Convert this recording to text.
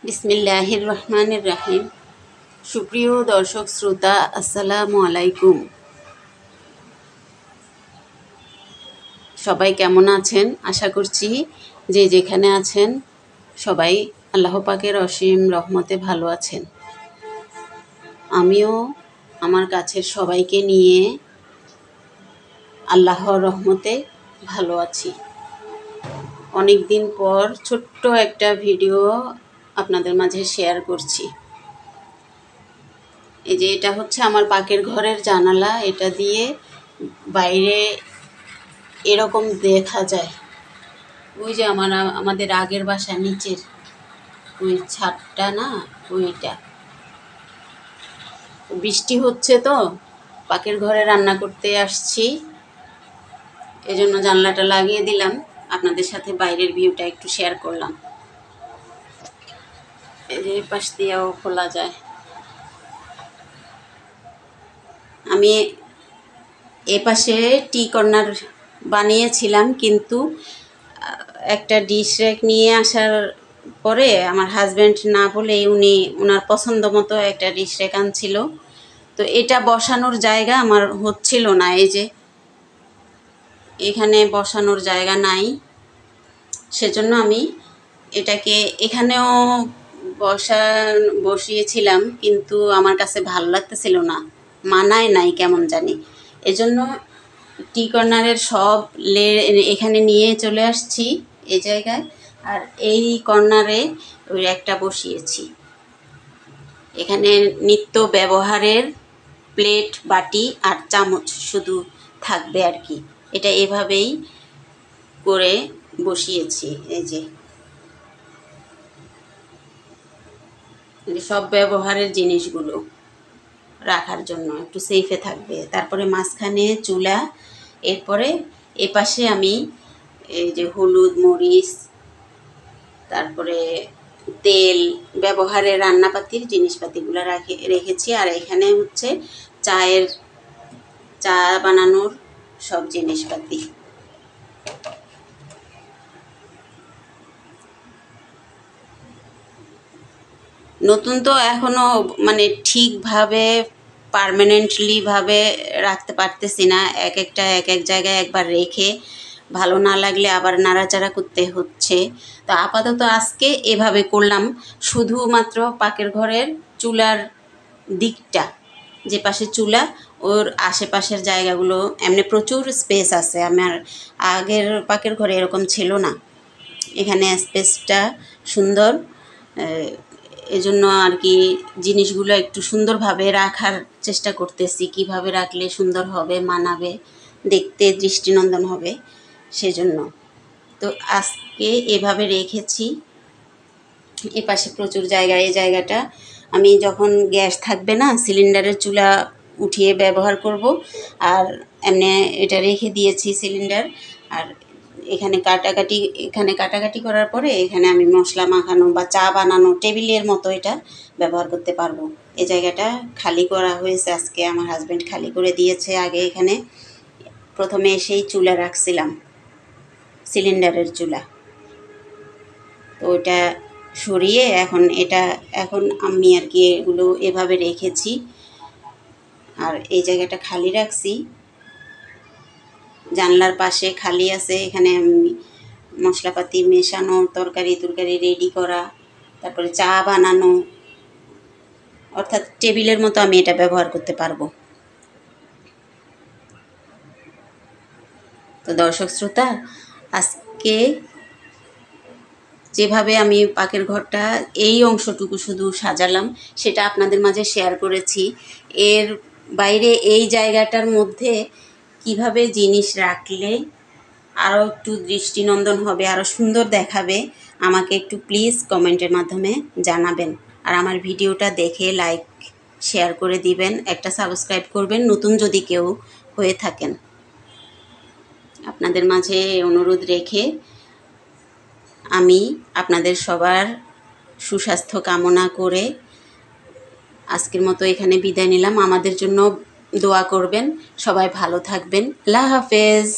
বিসমিল্লাহির রহমানির রহিম। সুপ্রিয় দর্শক শ্রোতা, আসসালামু আলাইকুম। সবাই কেমন আছেন? আশা করছি যে যেখানে আছেন সবাই আল্লাহ পাকের অসীম রহমতে ভালো আছেন। আমিও আমার কাছের সবাইকে নিয়ে আল্লাহর রহমতে ভালো আছি। অনেক দিন পর ছোট্ট একটা ভিডিও আপনাদের মাঝে শেয়ার করছি। এই যে এটা হচ্ছে আমার পাকের ঘরের জানালা। এটা দিয়ে বাইরে এরকম দেখা যায়। ওই যে আমাদের আগের বাসার নিচের ওই ছাদটা না, ওইটা। বৃষ্টি হচ্ছে তো পাকের ঘরে রান্না করতে আসছি, এজন্য জানলাটা লাগিয়ে দিলাম। আপনাদের সাথে বাইরের ভিউটা একটু শেয়ার করলাম। এই যে পাশ দিয়েও খোলা যায়। আমি এপাশে টি কর্নার বানিয়েছিলাম, কিন্তু একটা ডিশ র্যাক নিয়ে আসার পরে আমার হাজব্যান্ড না বলেই উনি ওনার পছন্দ মতো একটা ডিশ র্যাক আনছিল। তো এটা বসানোর জায়গা আমার হচ্ছিল না। এই যে এখানে বসানোর জায়গা নাই, সেজন্য আমি এটাকে এখানেও বসিয়েছিলাম, কিন্তু আমার কাছে ভালো লাগতেছিল না, মানায় নাই কেমন জানি। এজন্য টি কর্নারের সব এখানে নিয়ে চলে আসছি এই জায়গায়। আর এই কর্নারে ওই একটা বসিয়েছি। এখানে নিত্য ব্যবহারের প্লেট, বাটি আর চামচ শুধু থাকবে আর কি। এটা এভাবেই করে বসিয়েছি। এই যে সব ব্যবহারের জিনিসগুলো রাখার জন্য একটু সেফে থাকবে। তারপরে মাঝখানে চুলা, এরপরে এপাশে আমি এই যে হলুদ, মরিচ, তারপরে তেল, ব্যবহারের রান্নাপাতির জিনিসপাতিগুলো রেখেছি। আর এখানে হচ্ছে চা বানানোর সব জিনিসপাতি। নতুন তো এখনও মানে ঠিকভাবে পার্মানেন্টলিভাবে রাখতে পারতেছি না। এক এক জায়গায় একবার রেখে ভালো না লাগলে আবার নাড়াচাড়া করতে হচ্ছে। তো আপাতত আজকে এভাবে করলাম। শুধুমাত্র পাকের ঘরের চুলার দিকটা, যে পাশে চুলা, ওর আশেপাশের জায়গাগুলো এমনি প্রচুর স্পেস আছে। আমার আগের পাকের ঘরে এরকম ছিল না। এখানে স্পেসটা সুন্দর, এজন্য আর কি জিনিসগুলো একটু সুন্দরভাবে রাখার চেষ্টা করতেছি। কিভাবে রাখলে সুন্দর হবে, মানাবে, দেখতে দৃষ্টিনন্দন হবে, সেজন্য। তো আজকে এভাবে রেখেছি। এপাশে প্রচুর জায়গা। এই জায়গাটা আমি যখন গ্যাস থাকবে না, সিলিন্ডারের চুলা উঠিয়ে ব্যবহার করব। আর এমনি এটা রেখে দিয়েছি সিলিন্ডার। আর এখানে কাটাকাটি করার পরে এখানে আমি মশলা মাখানো বা চা বানানো টেবিলের মতো এটা ব্যবহার করতে পারবো। এই জায়গাটা খালি করা হয়েছে আজকে, আমার হাজব্যান্ড খালি করে দিয়েছে। আগে এখানে প্রথমে এসেই চুলা রাখছিলাম, সিলিন্ডারের চুলা। তো ওটা সরিয়ে এখন আমি আর কি এগুলো এভাবে রেখেছি। আর এই জায়গাটা খালি রাখছি, জানলার পাশে খালি আছে। এখানে আমি মশলাপাতি মেশানো, তরকারি রেডি করা, তারপরে চা বানানো, অর্থাৎ টেবিলের মতো আমি এটা ব্যবহার করতে পারবো। তো দর্শক শ্রোতা, আজকে যেভাবে আমি পাকের ঘরটা এই অংশটুকু শুধু সাজালাম, সেটা আপনাদের মাঝে শেয়ার করেছি। এর বাইরে এই জায়গাটার মধ্যে কিভাবে জিনিস রাখলে আরও একটু দৃষ্টিনন্দন হবে, আরও সুন্দর দেখাবে, আমাকে একটু প্লিজ কমেন্টের মাধ্যমে জানাবেন। আর আমার ভিডিওটা দেখে লাইক শেয়ার করে দিবেন, একটা সাবস্ক্রাইব করবেন নতুন যদি কেউ হয়ে থাকেন। আপনাদের মাঝে অনুরোধ রেখে আমি আপনাদের সবার সুস্বাস্থ্য কামনা করে আজকের মতো এখানে বিদায় নিলাম। আমাদের জন্য দোয়া করবেন, সবাই ভালো থাকবেন। আল্লাহ হাফেজ।